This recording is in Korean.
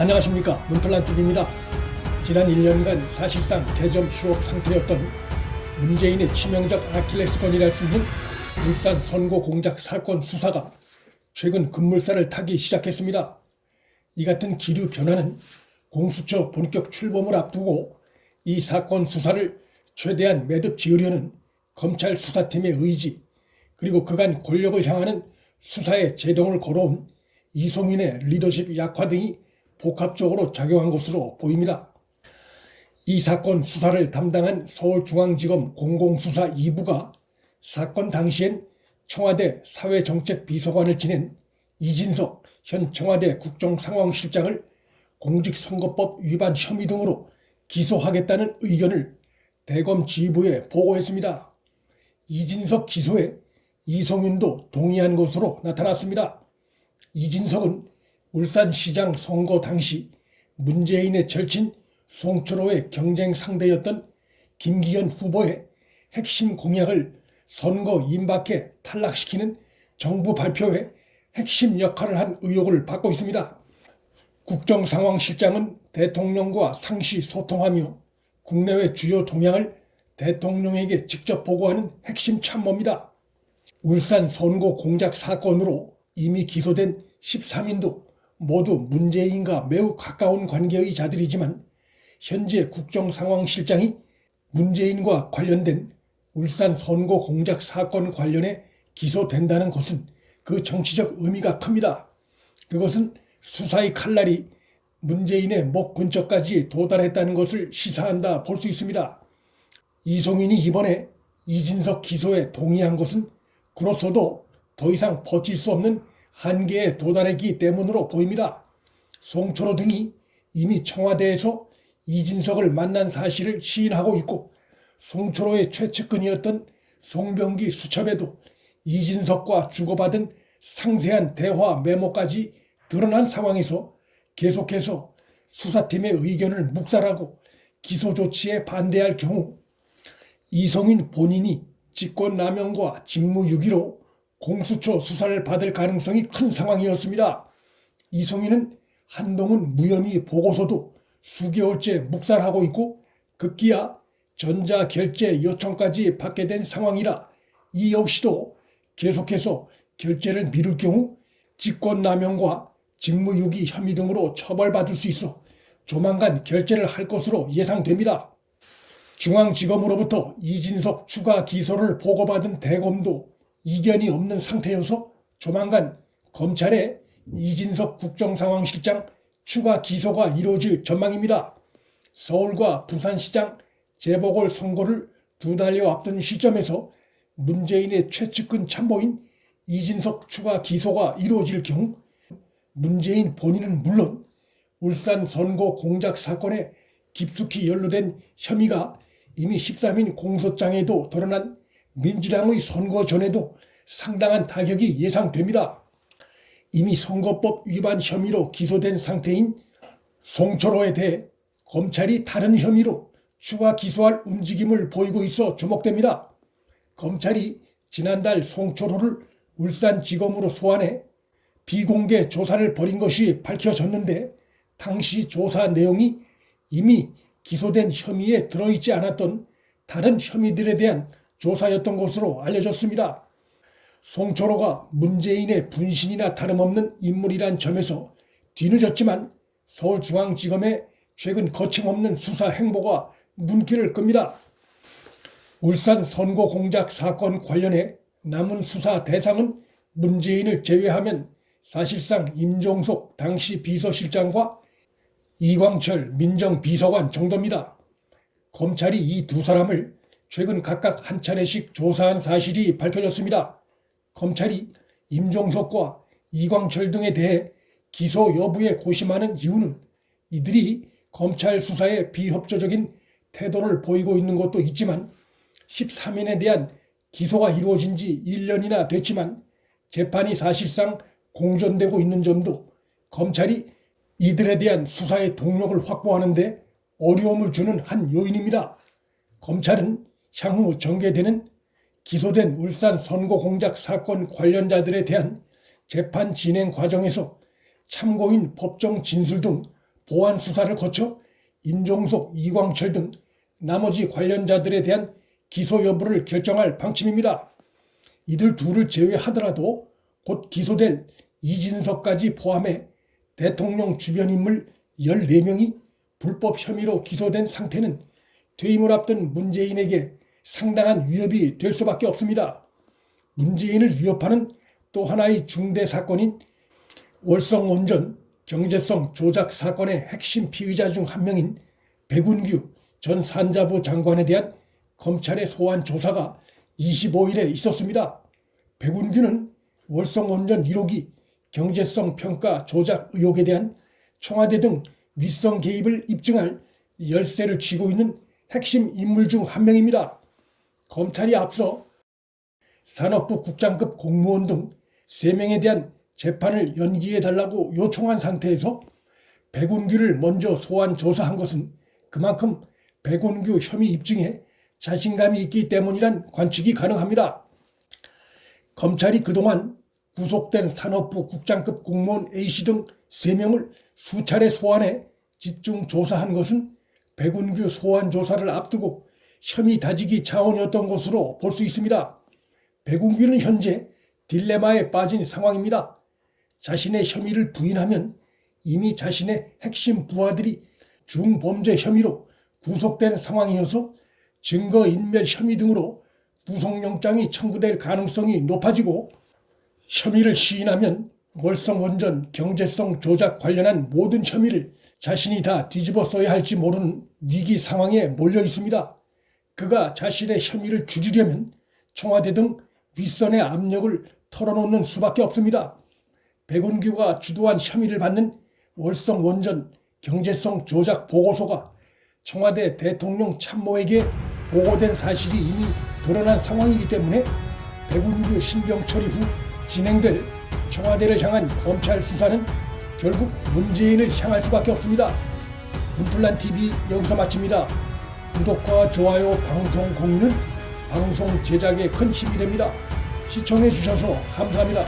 안녕하십니까, 문틀란TV입니다. 지난 1년간 사실상 대점 휴업 상태였던 문재인의 치명적 아킬레스건이랄 수 있는 울산 선거 공작 사건 수사가 최근 급물살을 타기 시작했습니다. 이 같은 기류 변화는 공수처 본격 출범을 앞두고 이 사건 수사를 최대한 매듭 지으려는 검찰 수사팀의 의지, 그리고 그간 권력을 향하는 수사에 제동을 걸어온 이송윤의 리더십 약화 등이 복합적으로 작용한 것으로 보입니다. 이 사건 수사를 담당한 서울중앙지검 공공수사 2부가 사건 당시엔 청와대 사회정책비서관을 지낸 이진석 현 청와대 국정상황실장을 공직선거법 위반 혐의 등으로 기소하겠다는 의견을 대검 지휘부에 보고했습니다. 이진석 기소에 이송윤도 동의한 것으로 나타났습니다. 이진석은 울산시장 선거 당시 문재인의 절친 송철호의 경쟁 상대였던 김기현 후보의 핵심 공약을 선거 임박해 탈락시키는 정부 발표에 핵심 역할을 한 의혹을 받고 있습니다. 국정상황실장은 대통령과 상시 소통하며 국내외 주요 동향을 대통령에게 직접 보고하는 핵심 참모입니다. 울산 선거 공작 사건으로 이미 기소된 13인도 모두 문재인과 매우 가까운 관계의 자들이지만 현재 국정상황실장이 문재인과 관련된 울산 선거 공작 사건 관련해 기소된다는 것은 그 정치적 의미가 큽니다. 그것은 수사의 칼날이 문재인의 목 근처까지 도달했다는 것을 시사한다 볼 수 있습니다. 이송윤이 이번에 이진석 기소에 동의한 것은 그로서도 더 이상 버틸 수 없는 한계에 도달했기 때문으로 보입니다. 송철호 등이 이미 청와대에서 이진석을 만난 사실을 시인하고 있고, 송철호의 최측근이었던 송병기 수첩에도 이진석과 주고받은 상세한 대화 메모까지 드러난 상황에서 계속해서 수사팀의 의견을 묵살하고 기소 조치에 반대할 경우 이송윤 본인이 직권남용과 직무유기로 공수처 수사를 받을 가능성이 큰 상황이었습니다. 이송윤은 한동훈 무혐의 보고서도 수개월째 묵살하고 있고 급기야 전자결제 요청까지 받게 된 상황이라 이 역시도 계속해서 결제를 미룰 경우 직권남용과 직무유기 혐의 등으로 처벌받을 수 있어 조만간 결제를 할 것으로 예상됩니다. 중앙지검으로부터 이진석 추가 기소를 보고받은 대검도 이견이 없는 상태여서 조만간 검찰의 이진석 국정상황실장 추가 기소가 이루어질 전망입니다. 서울과 부산시장 재보궐 선거를 두 달여 앞둔 시점에서 문재인의 최측근 참모인 이진석 추가 기소가 이루어질 경우 문재인 본인은 물론 울산 선거 공작 사건에 깊숙이 연루된 혐의가 이미 13인 공소장에도 드러난 민주당의 선거 전에도 상당한 타격이 예상됩니다. 이미 선거법 위반 혐의로 기소된 상태인 송철호에 대해 검찰이 다른 혐의로 추가 기소할 움직임을 보이고 있어 주목됩니다. 검찰이 지난달 송철호를 울산지검으로 소환해 비공개 조사를 벌인 것이 밝혀졌는데, 당시 조사 내용이 이미 기소된 혐의에 들어있지 않았던 다른 혐의들에 대한 조사였던 것으로 알려졌습니다. 송철호가 문재인의 분신이나 다름없는 인물이란 점에서 뒤늦었지만 서울중앙지검의 최근 거침없는 수사 행보가 눈길을 끕니다. 울산 선거 공작 사건 관련해 남은 수사 대상은 문재인을 제외하면 사실상 임종석 당시 비서실장과 이광철 민정비서관 정도입니다. 검찰이 이 두 사람을 최근 각각 한 차례씩 조사한 사실이 밝혀졌습니다. 검찰이 임종석과 이광철 등에 대해 기소 여부에 고심하는 이유는 이들이 검찰 수사에 비협조적인 태도를 보이고 있는 것도 있지만 13인에 대한 기소가 이루어진 지 1년이나 됐지만 재판이 사실상 공전되고 있는 점도 검찰이 이들에 대한 수사의 동력을 확보하는 데 어려움을 주는 한 요인입니다. 검찰은 향후 전개되는 기소된 울산 선거 공작 사건 관련자들에 대한 재판 진행 과정에서 참고인 법정 진술 등 보안 수사를 거쳐 임종석, 이광철 등 나머지 관련자들에 대한 기소 여부를 결정할 방침입니다. 이들 둘을 제외하더라도 곧 기소될 이진석까지 포함해 대통령 주변 인물 14명이 불법 혐의로 기소된 상태는 퇴임을 앞둔 문재인에게 상당한 위협이 될 수밖에 없습니다. 문재인을 위협하는 또 하나의 중대 사건인 월성원전 경제성 조작 사건의 핵심 피의자 중 한 명인 백운규 전 산자부 장관에 대한 검찰의 소환 조사가 25일에 있었습니다. 백운규는 월성원전 1호기 경제성 평가 조작 의혹에 대한 청와대 등 윗선 개입을 입증할 열쇠를 쥐고 있는 핵심 인물 중 한 명입니다. 검찰이 앞서 산업부 국장급 공무원 등 3명에 대한 재판을 연기해달라고 요청한 상태에서 백운규를 먼저 소환 조사한 것은 그만큼 백운규 혐의 입증에 자신감이 있기 때문이란 관측이 가능합니다. 검찰이 그동안 구속된 산업부 국장급 공무원 A씨 등 3명을 수차례 소환해 집중 조사한 것은 백운규 소환 조사를 앞두고 혐의 다지기 차원이었던 것으로 볼 수 있습니다. 백운규는 현재 딜레마에 빠진 상황입니다. 자신의 혐의를 부인하면 이미 자신의 핵심 부하들이 중범죄 혐의로 구속된 상황이어서 증거인멸 혐의 등으로 구속영장이 청구될 가능성이 높아지고 혐의를 시인하면 월성원전 경제성 조작 관련한 모든 혐의를 자신이 다 뒤집어 써야 할지 모르는 위기 상황에 몰려 있습니다. 그가 자신의 혐의를 줄이려면 청와대 등 윗선의 압력을 털어놓는 수밖에 없습니다. 백운규가 주도한 혐의를 받는 월성원전 경제성 조작 보고서가 청와대 대통령 참모에게 보고된 사실이 이미 드러난 상황이기 때문에 백운규 신병 처리 후 진행될 청와대를 향한 검찰 수사는 결국 문재인을 향할 수밖에 없습니다. 문플란TV 여기서 마칩니다. 구독과 좋아요, 방송 공유는 방송 제작에 큰 힘이 됩니다. 시청해 주셔서 감사합니다.